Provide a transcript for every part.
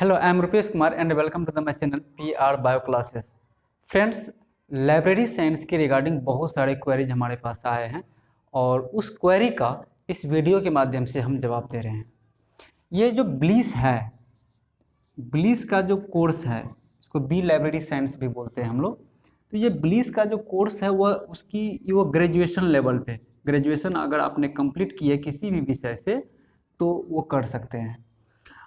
Hello, I am Rupesh Kumar and welcome to my channel PR Bio Classes. Friends, library science के regarding बहुत सारे queries हमारे पास आए हैं और उस क्वेरी का इस वीडियो के माध्यम से हम जवाब दे रहे हैं। ये जो ब्लीस है, ब्लीस का जो कोर्स है, इसको बी लाइब्रेरी साइंस भी बोलते हैं हम लोग। तो ये ब्लीस का जो कोर्स है वो ग्रेजुएशन लेवल पे, ग्रेजुएशन अगर आपने कंप्लीट की है किसी भी विषय से तो वो कर सकते हैं।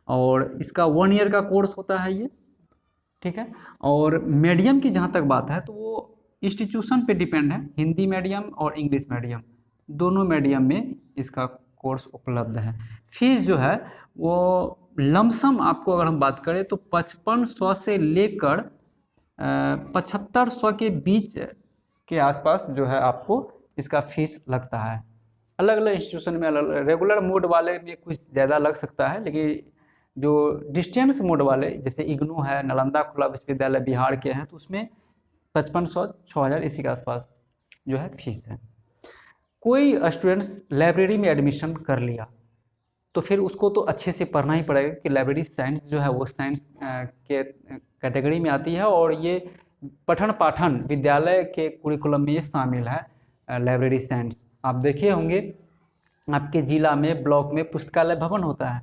और इसका 1 ईयर का कोर्स होता है ये, ठीक है। और मीडियम की जहाँ तक बात है तो वो इंस्टीट्यूशन पे डिपेंड है, हिंदी मीडियम और इंग्लिश मीडियम दोनों मीडियम में इसका कोर्स उपलब्ध है। फीस जो है वो लमसम आपको अगर हम बात करें तो 5500 से लेकर 7500 के बीच के आसपास जो है आपको इसका फीस लगता है। अलग अलग इंस्टीट्यूशन में अलग, रेगुलर मोड वाले में कुछ ज़्यादा लग सकता है, लेकिन जो डिस्टेंस मोड वाले जैसे इग्नू है, नालंदा खुला विश्वविद्यालय बिहार के हैं, तो उसमें 5500 6000 इसी के आसपास जो है फीस है। कोई स्टूडेंट्स लाइब्रेरी में एडमिशन कर लिया तो फिर उसको तो अच्छे से पढ़ना ही पड़ेगा कि लाइब्रेरी साइंस जो है वो साइंस के कैटेगरी में आती है और ये पठन पाठन विद्यालय के कुरिकुलम में ये शामिल है। लाइब्रेरी साइंस आप देखे होंगे आपके ज़िला में ब्लॉक में पुस्तकालय भवन होता है,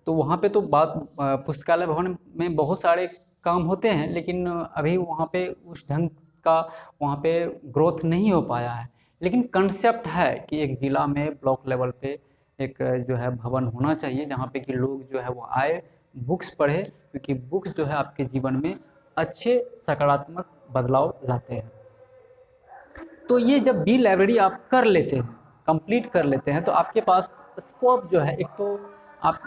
तो वहाँ पे तो पुस्तकालय भवन में बहुत सारे काम होते हैं, लेकिन अभी वहाँ पे उस ढंग का वहाँ पे ग्रोथ नहीं हो पाया है। लेकिन कंसेप्ट है कि एक ज़िला में ब्लॉक लेवल पे एक जो है भवन होना चाहिए जहाँ पे कि लोग जो है वो आए, बुक्स पढ़े, क्योंकि बुक्स जो है आपके जीवन में अच्छे सकारात्मक बदलाव लाते हैं। तो ये जब बी लाइब्रेरी आप कर लेते हैं, कंप्लीट कर लेते हैं, तो आपके पास स्कोप जो है, एक तो आप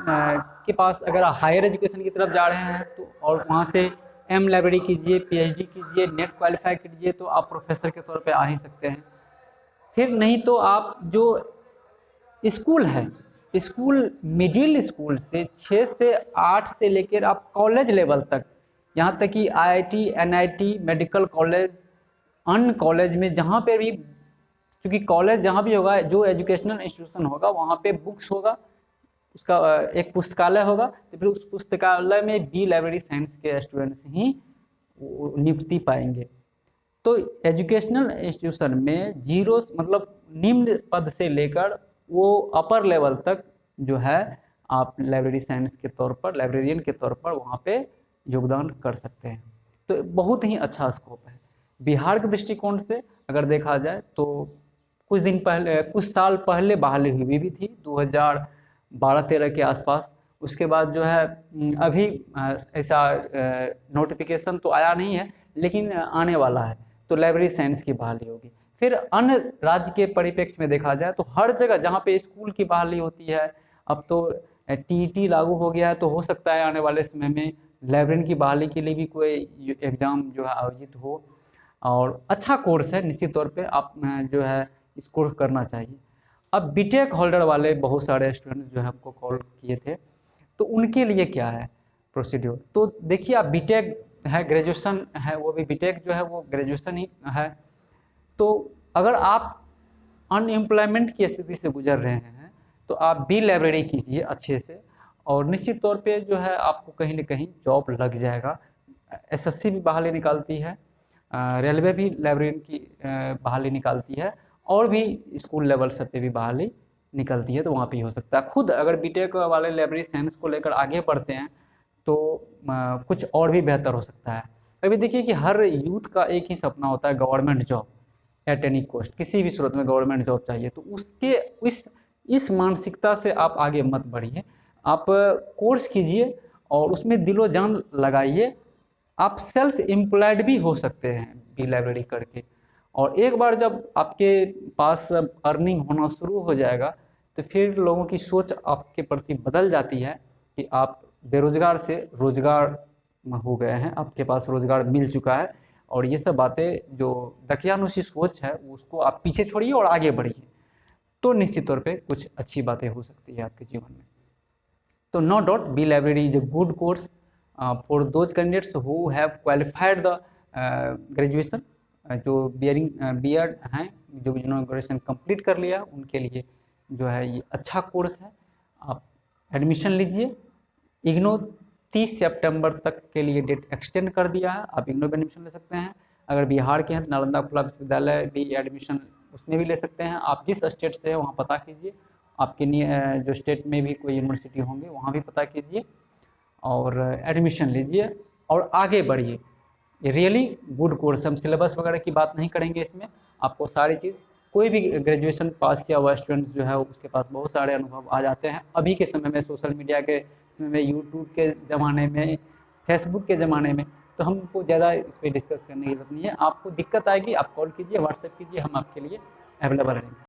के पास अगर हायर एजुकेशन की तरफ जा रहे हैं तो और वहाँ से एम लाइब्रेरी कीजिए, पीएचडी कीजिए, नेट क्वालिफाई कीजिए तो आप प्रोफेसर के तौर पे आ ही सकते हैं। फिर नहीं तो आप जो स्कूल है, स्कूल मिडिल स्कूल से 6 से 8 से लेकर आप कॉलेज लेवल तक, यहाँ तक कि आईआईटी, एनआईटी, मेडिकल कॉलेज, अन्य कॉलेज में जहाँ पे भी, क्योंकि कॉलेज जहाँ भी होगा, जो एजुकेशनल इंस्टीट्यूशन होगा वहाँ पे बुक्स होगा, उसका एक पुस्तकालय होगा, तो फिर उस पुस्तकालय में बी लाइब्रेरी साइंस के स्टूडेंट्स ही नियुक्ति पाएंगे। तो एजुकेशनल इंस्टीट्यूशन में जीरो मतलब निम्न पद से लेकर वो अपर लेवल तक जो है आप लाइब्रेरी साइंस के तौर पर, लाइब्रेरियन के तौर पर वहाँ पे योगदान कर सकते हैं। तो बहुत ही अच्छा स्कोप है। बिहार के दृष्टिकोण से अगर देखा जाए तो कुछ साल पहले बहाली हुई भी थी 2012-13 के आसपास। उसके बाद जो है अभी ऐसा नोटिफिकेशन तो आया नहीं है, लेकिन आने वाला है, तो लाइब्रेरी साइंस की बहाली होगी। फिर अन्य राज्य के परिप्रेक्ष्य में देखा जाए तो हर जगह जहाँ पे स्कूल की बहाली होती है, अब तो टीईटी लागू हो गया है, तो हो सकता है आने वाले समय में लाइब्रेरियन की बहाली के लिए भी कोई एग्ज़ाम जो है आयोजित हो। और अच्छा कोर्स है, निश्चित तौर पे आप जो है इस कोर्स करना चाहिए। अब बीटेक होल्डर वाले बहुत सारे स्टूडेंट्स जो है हमको कॉल किए थे, तो उनके लिए क्या है प्रोसीड्योर। तो देखिए, आप बीटेक है, ग्रेजुएशन है, वो भी बीटेक जो है वो ग्रेजुएशन ही है। तो अगर आप अनएम्प्लॉयमेंट की स्थिति से गुजर रहे हैं तो आप बी लाइब्रेरी कीजिए अच्छे से, और निश्चित तौर पे जो है आपको कहीं ना कहीं जॉब लग जाएगा। एसएससी भी बहाली निकालती है, रेलवे भी लाइब्रेरियन की बहाली निकालती है, और भी स्कूल लेवल सब पे भी बहाली निकलती है, तो वहाँ पे हो सकता है। खुद अगर बीटेक वाले लाइब्रेरी साइंस को लेकर आगे बढ़ते हैं तो कुछ और भी बेहतर हो सकता है। अभी देखिए कि हर यूथ का एक ही सपना होता है, government job at any cost, किसी भी सूरत में गवर्नमेंट जॉब चाहिए। तो उसके इस मानसिकता से आप आगे मत बढ़िए, आप कोर्स कीजिए और उसमें दिलो जान लगाइए। आप सेल्फ एम्प्लॉयड भी हो सकते हैं बी लाइब्रेरी करके, और एक बार जब आपके पास अर्निंग होना शुरू हो जाएगा तो फिर लोगों की सोच आपके प्रति बदल जाती है कि आप बेरोजगार से रोजगार हो गए हैं, आपके पास रोजगार मिल चुका है। और ये सब बातें जो दकियानुसी सोच है उसको आप पीछे छोड़िए और आगे बढ़िए, तो निश्चित तौर पे कुछ अच्छी बातें हो सकती है आपके जीवन में। तो no doubt B library is a good course for those candidates who have qualified the graduation. जो बी एड हैं, जो जिन्होंने ग्रेजुएशन कंप्लीट कर लिया, उनके लिए जो है ये अच्छा कोर्स है। आप एडमिशन लीजिए। इग्नू 30 सितंबर तक के लिए डेट एक्सटेंड कर दिया है। आप इग्नू में एडमिशन ले सकते हैं। अगर बिहार के हैं तो नालंदा खुला विश्वविद्यालय भी एडमिशन उसमें भी ले सकते हैं। आप जिस स्टेट से हैं वहाँ पता कीजिए, आपके जो स्टेट में भी कोई यूनिवर्सिटी होंगी वहाँ भी पता कीजिए और एडमिशन लीजिए और आगे बढ़िए। ये रियली गुड कोर्स। हम सिलेबस वगैरह की बात नहीं करेंगे इसमें, आपको सारी चीज़, कोई भी ग्रेजुएशन पास किया हुआ स्टूडेंट जो है उसके पास बहुत सारे अनुभव आ जाते हैं। अभी के समय में, सोशल मीडिया के समय में, यूट्यूब के ज़माने में, फेसबुक के ज़माने में, तो हमको ज़्यादा इस पर डिस्कस करने की ज़रूरत नहीं है। आपको दिक्कत आएगी आप कॉल कीजिए, व्हाट्सएप कीजिए, हम आपके लिए अवेलेबल रहेंगे।